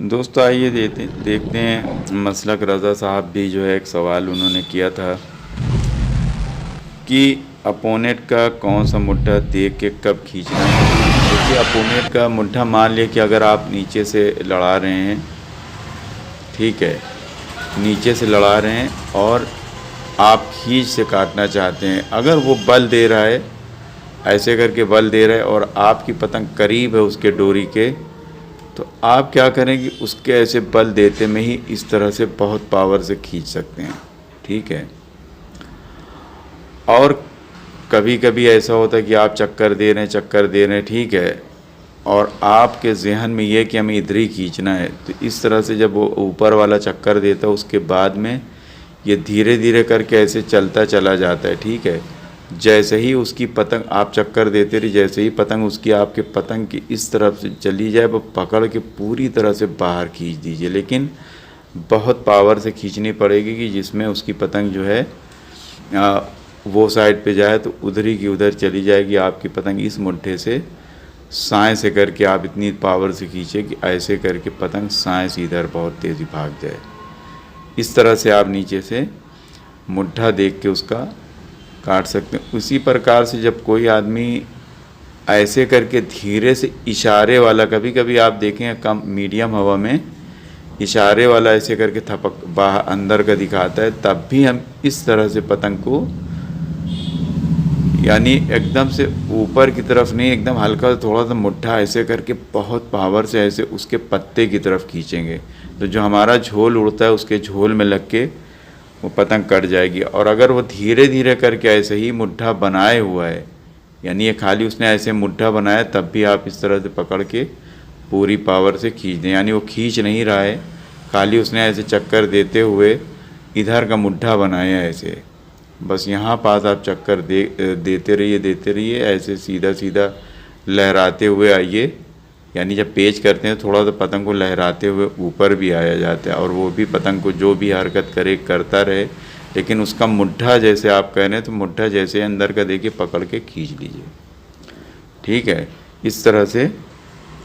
दोस्तों आइए देखते हैं। मसलक रज़ा साहब भी जो है एक सवाल उन्होंने किया था कि अपोनेंट का कौन सा मुड्ढा देख के कब खींचना है। देखिए, अपोनेंट का मुड्ढा मान लिया कि अगर आप नीचे से लड़ा रहे हैं, ठीक है, नीचे से लड़ा रहे हैं और आप खींच से काटना चाहते हैं, अगर वो बल दे रहा है, ऐसे करके बल दे रहा है और आपकी पतंग करीब है उसके डोरी के, तो आप क्या करें कि उसके ऐसे बल देते में ही इस तरह से बहुत पावर से खींच सकते हैं, ठीक है। और कभी कभी ऐसा होता है कि आप चक्कर दे रहे हैं, ठीक है, और आपके जहन में ये कि हमें इधर ही खींचना है, तो इस तरह से जब वो ऊपर वाला चक्कर देता है उसके बाद में ये धीरे धीरे करके ऐसे चलता चला जाता है, ठीक है। जैसे ही उसकी पतंग आप चक्कर देते रहिए, जैसे ही पतंग उसकी आपके पतंग की इस तरफ से चली जाए, वो पकड़ के पूरी तरह से बाहर खींच दीजिए, लेकिन बहुत पावर से खींचनी पड़ेगी कि जिसमें उसकी पतंग जो है वो साइड पे जाए तो उधर ही की उधर चली जाएगी। आपकी पतंग इस मुट्ठे से साएँ से करके आप इतनी पावर से खींचे कि ऐसे करके पतंग साएँ से इधर बहुत तेज़ी भाग जाए। इस तरह से आप नीचे से मुट्ठा देख के उसका काट सकते हैं। उसी प्रकार से जब कोई आदमी ऐसे करके धीरे से इशारे वाला, कभी कभी आप देखें कम मीडियम हवा में इशारे वाला ऐसे करके थपक बाहर अंदर का दिखाता है, तब भी हम इस तरह से पतंग को, यानी एकदम से ऊपर की तरफ नहीं, एकदम हल्का थोड़ा सा मुट्ठा ऐसे करके बहुत पावर से ऐसे उसके पत्ते की तरफ खींचेंगे, तो जो हमारा झोल उड़ता है उसके झोल में लग के वो पतंग कट जाएगी। और अगर वो धीरे धीरे करके ऐसे ही मुट्ठा बनाए हुआ है, यानी ये खाली उसने ऐसे मुट्ठा बनाया, तब भी आप इस तरह से पकड़ के पूरी पावर से खींच दें, यानी वो खींच नहीं रहा है, खाली उसने ऐसे चक्कर देते हुए इधर का मुट्ठा बनाया है ऐसे, बस यहाँ पास आप चक्कर देते रहिए ऐसे सीधा सीधा लहराते हुए आइए। यानी जब पेच करते हैं थोड़ा सा पतंग को लहराते हुए ऊपर भी आया जाता है, और वो भी पतंग को जो भी हरकत करे करता रहे, लेकिन उसका मुट्ठा जैसे आप कह रहे हैं तो मुट्ठा जैसे अंदर का देखिए पकड़ के खींच लीजिए, ठीक है। इस तरह से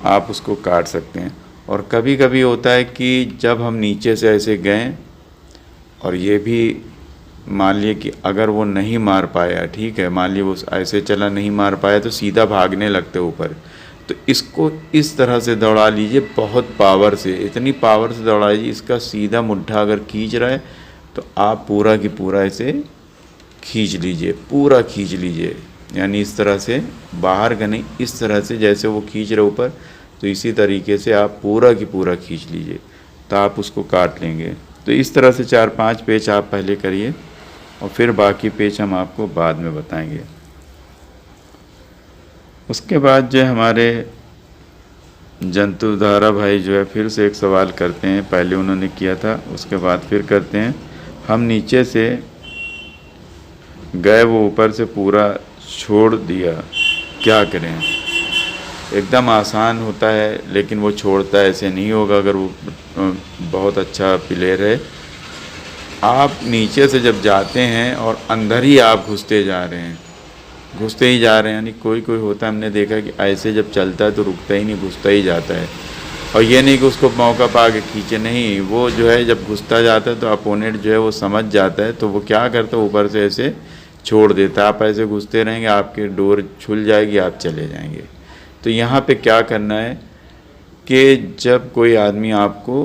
आप उसको काट सकते हैं। और कभी कभी होता है कि जब हम नीचे से ऐसे गए और ये भी मान लिए कि अगर वो नहीं मार पाया, ठीक है, मान लिए वो ऐसे चला नहीं मार पाया, तो सीधा भागने लगते ऊपर, तो इसको इस तरह से दौड़ा लीजिए बहुत पावर से, इतनी पावर से दौड़ाइए इसका सीधा मुट्ठा अगर खींच रहा है तो आप पूरा की पूरा ऐसे खींच लीजिए, पूरा खींच लीजिए, यानी इस तरह से बाहर का नहीं, इस तरह से जैसे वो खींच रहे ऊपर, तो इसी तरीके से आप पूरा की पूरा खींच लीजिए, तो आप उसको काट लेंगे। तो इस तरह से 4-5 पेच आप पहले करिए और फिर बाकी पेच हम आपको बाद में बताएंगे। उसके बाद जो हमारे जंतुधारा भाई जो है फिर से एक सवाल करते हैं, पहले उन्होंने किया था उसके बाद फिर करते हैं। हम नीचे से गए, वो ऊपर से पूरा छोड़ दिया, क्या करें। एकदम आसान होता है, लेकिन वो छोड़ता ऐसे नहीं होगा अगर वो बहुत अच्छा प्लेयर है। आप नीचे से जब जाते हैं और अंदर ही आप घुसते जा रहे हैं, घुसते ही जा रहे हैं, यानी कोई कोई होता है, हमने देखा कि ऐसे जब चलता है तो रुकता ही नहीं, घुसता ही जाता है। और ये नहीं कि उसको मौका पा के खींचे, नहीं, वो जो है जब घुसता जाता है तो अपोनेंट जो है वो समझ जाता है, तो वो क्या करता है ऊपर से ऐसे छोड़ देता है। आप ऐसे घुसते रहेंगे, आपकी डोर छूल जाएगी, आप चले जाएंगे। तो यहाँ पे क्या करना है कि जब कोई आदमी आपको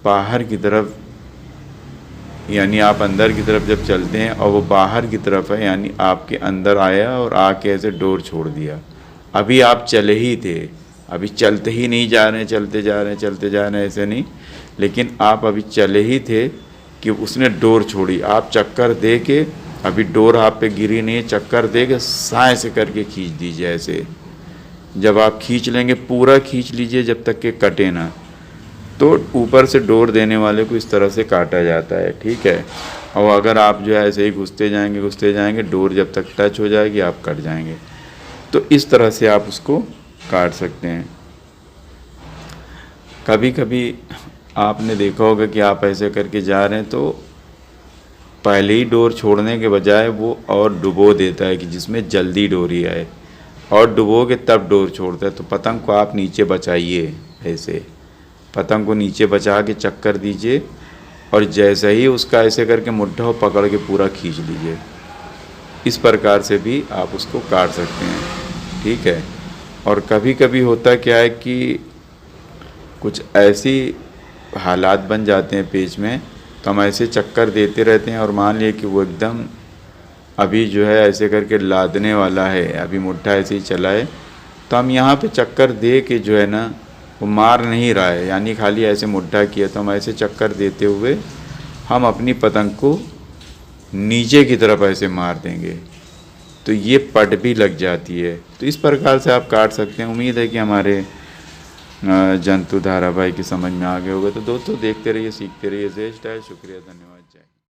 बाहर की तरफ, यानी आप अंदर की तरफ जब चलते हैं और वो बाहर की तरफ है, यानी आपके अंदर आया और आके ऐसे डोर छोड़ दिया, अभी आप चले ही थे, अभी चलते ही नहीं जा रहे हैं, चलते जा रहे हैं ऐसे नहीं, लेकिन आप अभी चले ही थे कि उसने डोर छोड़ी, आप चक्कर दे के, अभी डोर आप पे गिरी नहीं है, चक्कर दे के साए से करके खींच दीजिए ऐसे। जब आप खींच लेंगे पूरा खींच लीजिए जब तक कि कटे ना, तो ऊपर से डोर देने वाले को इस तरह से काटा जाता है, ठीक है। और अगर आप जो है ऐसे ही घुसते जाएंगे, डोर जब तक टच हो जाएगी आप कट जाएंगे। तो इस तरह से आप उसको काट सकते हैं। कभी कभी आपने देखा होगा कि आप ऐसे करके जा रहे हैं तो पहले ही डोर छोड़ने के बजाय वो और डुबो देता है कि जिसमें जल्दी डोरी आए, और डुबो के तब डोर छोड़ता है, तो पतंग को आप नीचे बचाइए ऐसे, पतंग को नीचे बचा के चक्कर दीजिए और जैसे ही उसका ऐसे करके मुट्ठा पकड़ के पूरा खींच लीजिए। इस प्रकार से भी आप उसको काट सकते हैं, ठीक है। और कभी कभी होता क्या है कि कुछ ऐसी हालात बन जाते हैं पेच में, तो हम ऐसे चक्कर देते रहते हैं और मान लिए कि वो एकदम अभी जो है ऐसे करके लादने वाला है, अभी मुट्ठा ऐसे ही चला है, तो हम यहाँ पे चक्कर दे के जो है ना वो मार नहीं रहा है, यानी खाली ऐसे मुट्ठा किया, तो हम ऐसे चक्कर देते हुए हम अपनी पतंग को नीचे की तरफ ऐसे मार देंगे, तो ये पट भी लग जाती है। तो इस प्रकार से आप काट सकते हैं। उम्मीद है कि हमारे जंतु धारावाहिक की समझ में आ गए होगा। तो दोस्तों देखते रहिए, सीखते रहिए। जय स्टाइल। शुक्रिया, धन्यवाद।